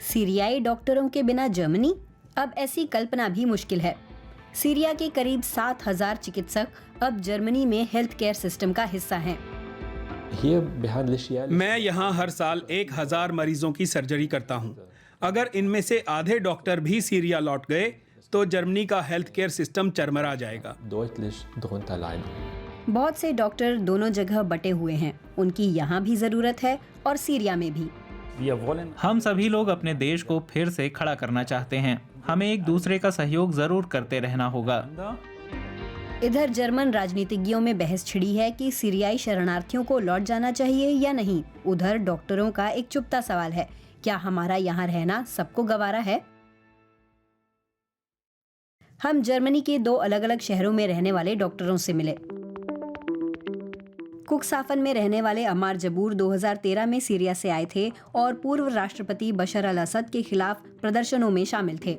सीरियाई डॉक्टरों के बिना जर्मनी? अब ऐसी कल्पना भी मुश्किल है। सीरिया के करीब 7,000 चिकित्सक अब जर्मनी में हेल्थ केयर सिस्टम का हिस्सा हैं। मैं यहाँ हर साल 1,000 मरीजों की सर्जरी करता हूँ। अगर इनमें से आधे डॉक्टर भी सीरिया लौट गए तो जर्मनी का हेल्थ केयर सिस्टम चरमरा जाएगा। बहुत से डॉक्टर दोनों जगह बटे हुए हैं। उनकी यहाँ भी जरूरत है और सीरिया में भी। हम सभी लोग अपने देश को फिर से खड़ा करना चाहते हैं। हमें एक दूसरे का सहयोग जरूर करते रहना होगा। इधर जर्मन राजनीतिज्ञों में बहस छिड़ी है कि सीरियाई शरणार्थियों को लौट जाना चाहिए या नहीं। उधर डॉक्टरों का एक चुभता सवाल है, क्या हमारा यहाँ रहना सबको गवारा है? हम जर्मनी के 2 अलग-अलग शहरों में रहने वाले डॉक्टरों से मिले। कुक्सहाफन में रहने वाले अम्मार जबूर 2013 में सीरिया से आए थे और पूर्व राष्ट्रपति बशर अल असद के खिलाफ प्रदर्शनों में शामिल थे।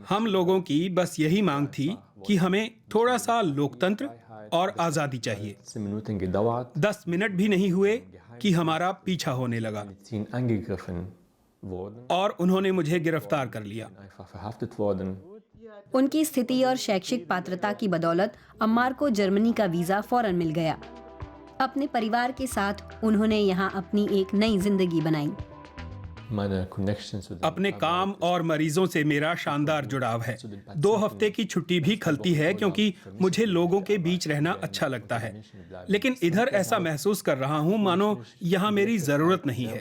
हम लोगों की बस यही मांग थी कि हमें थोड़ा सा लोकतंत्र और आज़ादी चाहिए। 10 मिनट भी नहीं हुए कि हमारा पीछा होने लगा और उन्होंने मुझे गिरफ्तार कर लिया। उनकी स्थिति और शैक्षिक पात्रता की बदौलत अम्मार को जर्मनी का वीजा फौरन मिल गया। अपने परिवार के साथ उन्होंने यहाँ अपनी एक नई जिंदगी बनाई। अपने काम और मरीजों से मेरा शानदार जुड़ाव है। 2 हफ्ते की छुट्टी भी खलती है क्योंकि मुझे लोगों के बीच रहना अच्छा लगता है। लेकिन इधर ऐसा महसूस कर रहा हूँ मानो यहाँ मेरी जरूरत नहीं है।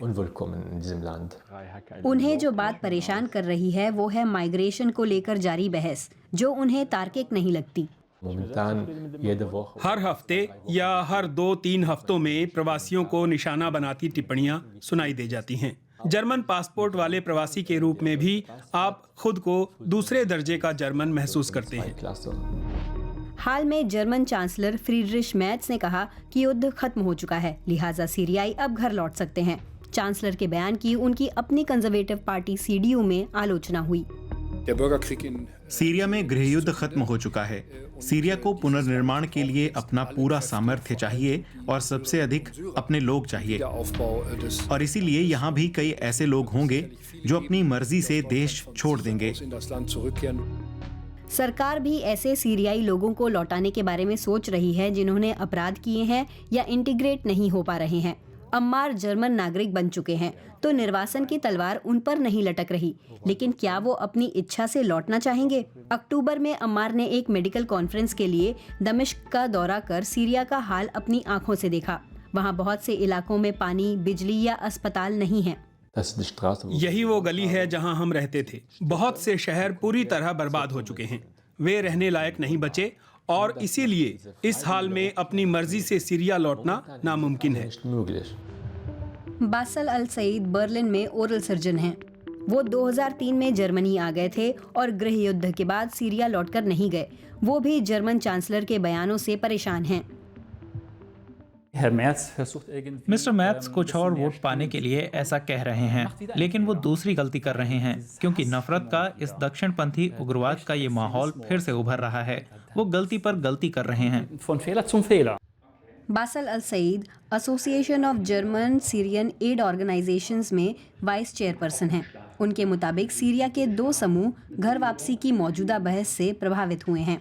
उन्हें जो बात परेशान कर रही है वो है माइग्रेशन को लेकर जारी बहस, जो उन्हें तार्किक नहीं लगती। हर हफ्ते या हर 2-3 हफ्तों में प्रवासियों को निशाना बनाती टिप्पणियां सुनाई दे जाती हैं। जर्मन पासपोर्ट वाले प्रवासी के रूप में भी आप खुद को दूसरे दर्जे का जर्मन महसूस करते हैं। हाल में जर्मन चांसलर फ्रीडरिश मैर्ज ने कहा कि युद्ध खत्म हो चुका है, लिहाजा सीरियाई अब घर लौट सकते हैं। चांसलर के बयान की उनकी अपनी कंजर्वेटिव पार्टी सीडीयू में आलोचना हुई। सीरिया में गृह युद्ध खत्म हो चुका है। सीरिया को पुनर्निर्माण के लिए अपना पूरा सामर्थ्य चाहिए और सबसे अधिक अपने लोग चाहिए। और इसीलिए यहाँ भी कई ऐसे लोग होंगे जो अपनी मर्जी से देश छोड़ देंगे। सरकार भी ऐसे सीरियाई लोगों को लौटाने के बारे में सोच रही है जिन्होंने अपराध किए हैं या इंटीग्रेट नहीं हो पा रहे हैं। अम्मार जर्मन नागरिक बन चुके हैं तो निर्वासन की तलवार उन पर नहीं लटक रही, लेकिन क्या वो अपनी इच्छा से लौटना चाहेंगे? अक्टूबर में अम्मार ने एक मेडिकल कॉन्फ्रेंस के लिए दमिश्क का दौरा कर सीरिया का हाल अपनी आंखों से देखा। वहाँ बहुत से इलाकों में पानी, बिजली या अस्पताल नहीं है। यही वो गली है जहाँ हम रहते थे। बहुत से शहर पूरी तरह बर्बाद हो चुके हैं, वे रहने लायक नहीं बचे और इसीलिए इस हाल में अपनी मर्जी से सीरिया लौटना नामुमकिन है। बासल अल सईद बर्लिन में ओरल सर्जन हैं। वो 2003 में जर्मनी आ गए थे और गृह युद्ध के बाद सीरिया लौटकर नहीं गए। वो भी जर्मन चांसलर के बयानों से परेशान हैं। मिस्टर मैथ्स कुछ और वोट पाने के लिए ऐसा कह रहे हैं, लेकिन वो दूसरी गलती कर रहे हैं क्योंकि नफरत का इस दक्षिणपंथी उग्रवाद का ये माहौल फिर से उभर रहा है। वो गलती पर गलती कर रहे हैं। Basel al Saeed association of German Syrian aid organisations में वाइस चेयरपर्सन हैं। उनके मुताबिक सीरिया के 2 समूह घर वापसी की मौजूदा बहस से प्रभावित हुए हैं।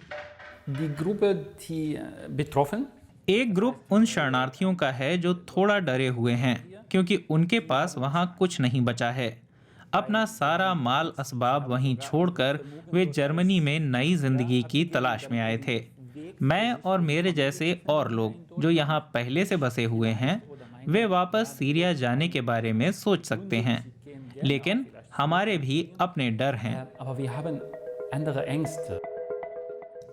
एक ग्रुप उन शरणार्थियों का है जो थोड़ा डरे हुए हैं क्योंकि उनके पास वहाँ कुछ नहीं बचा है। अपना सारा माल असबाब वहीं छोड़कर वे जर्मनी में नई जिंदगी की तलाश में आए थे। मैं और मेरे जैसे और लोग जो यहाँ पहले से बसे हुए हैं, वे वापस सीरिया जाने के बारे में सोच सकते हैं, लेकिन हमारे भी अपने डर हैं।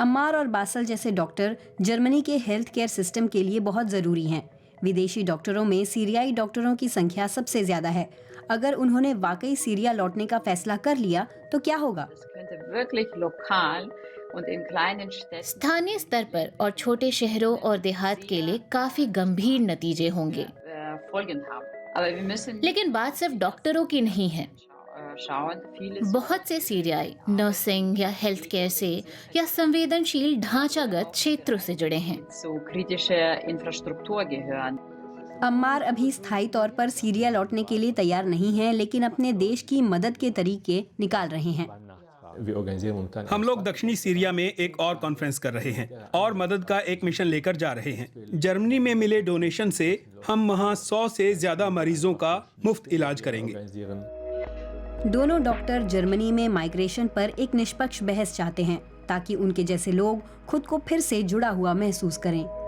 अम्मार और बासल जैसे डॉक्टर जर्मनी के हेल्थ केयर सिस्टम के लिए बहुत जरूरी हैं। विदेशी डॉक्टरों में सीरियाई डॉक्टरों की संख्या सबसे ज्यादा है। अगर उन्होंने वाकई सीरिया लौटने का फैसला कर लिया तो क्या होगा? स्थानीय स्तर पर और छोटे शहरों और देहात के लिए काफी गंभीर नतीजे होंगे। लेकिन बात सिर्फ डॉक्टरों की नहीं है। बहुत से सीरियाई नर्सिंग या हेल्थ केयर से या संवेदनशील ढांचागत क्षेत्रों से जुड़े हैं। अम्मार अभी स्थायी तौर पर सीरिया लौटने के लिए तैयार नहीं है, लेकिन अपने देश की मदद के तरीके निकाल रहे हैं। हम लोग दक्षिणी सीरिया में एक और कॉन्फ्रेंस कर रहे हैं और मदद का एक मिशन लेकर जा रहे हैं। जर्मनी में मिले डोनेशन से हम वहां 100 से ज्यादा मरीजों का मुफ्त इलाज करेंगे। दोनों डॉक्टर जर्मनी में माइग्रेशन पर एक निष्पक्ष बहस चाहते हैं ताकि उनके जैसे लोग खुद को फिर से जुड़ा हुआ महसूस करें।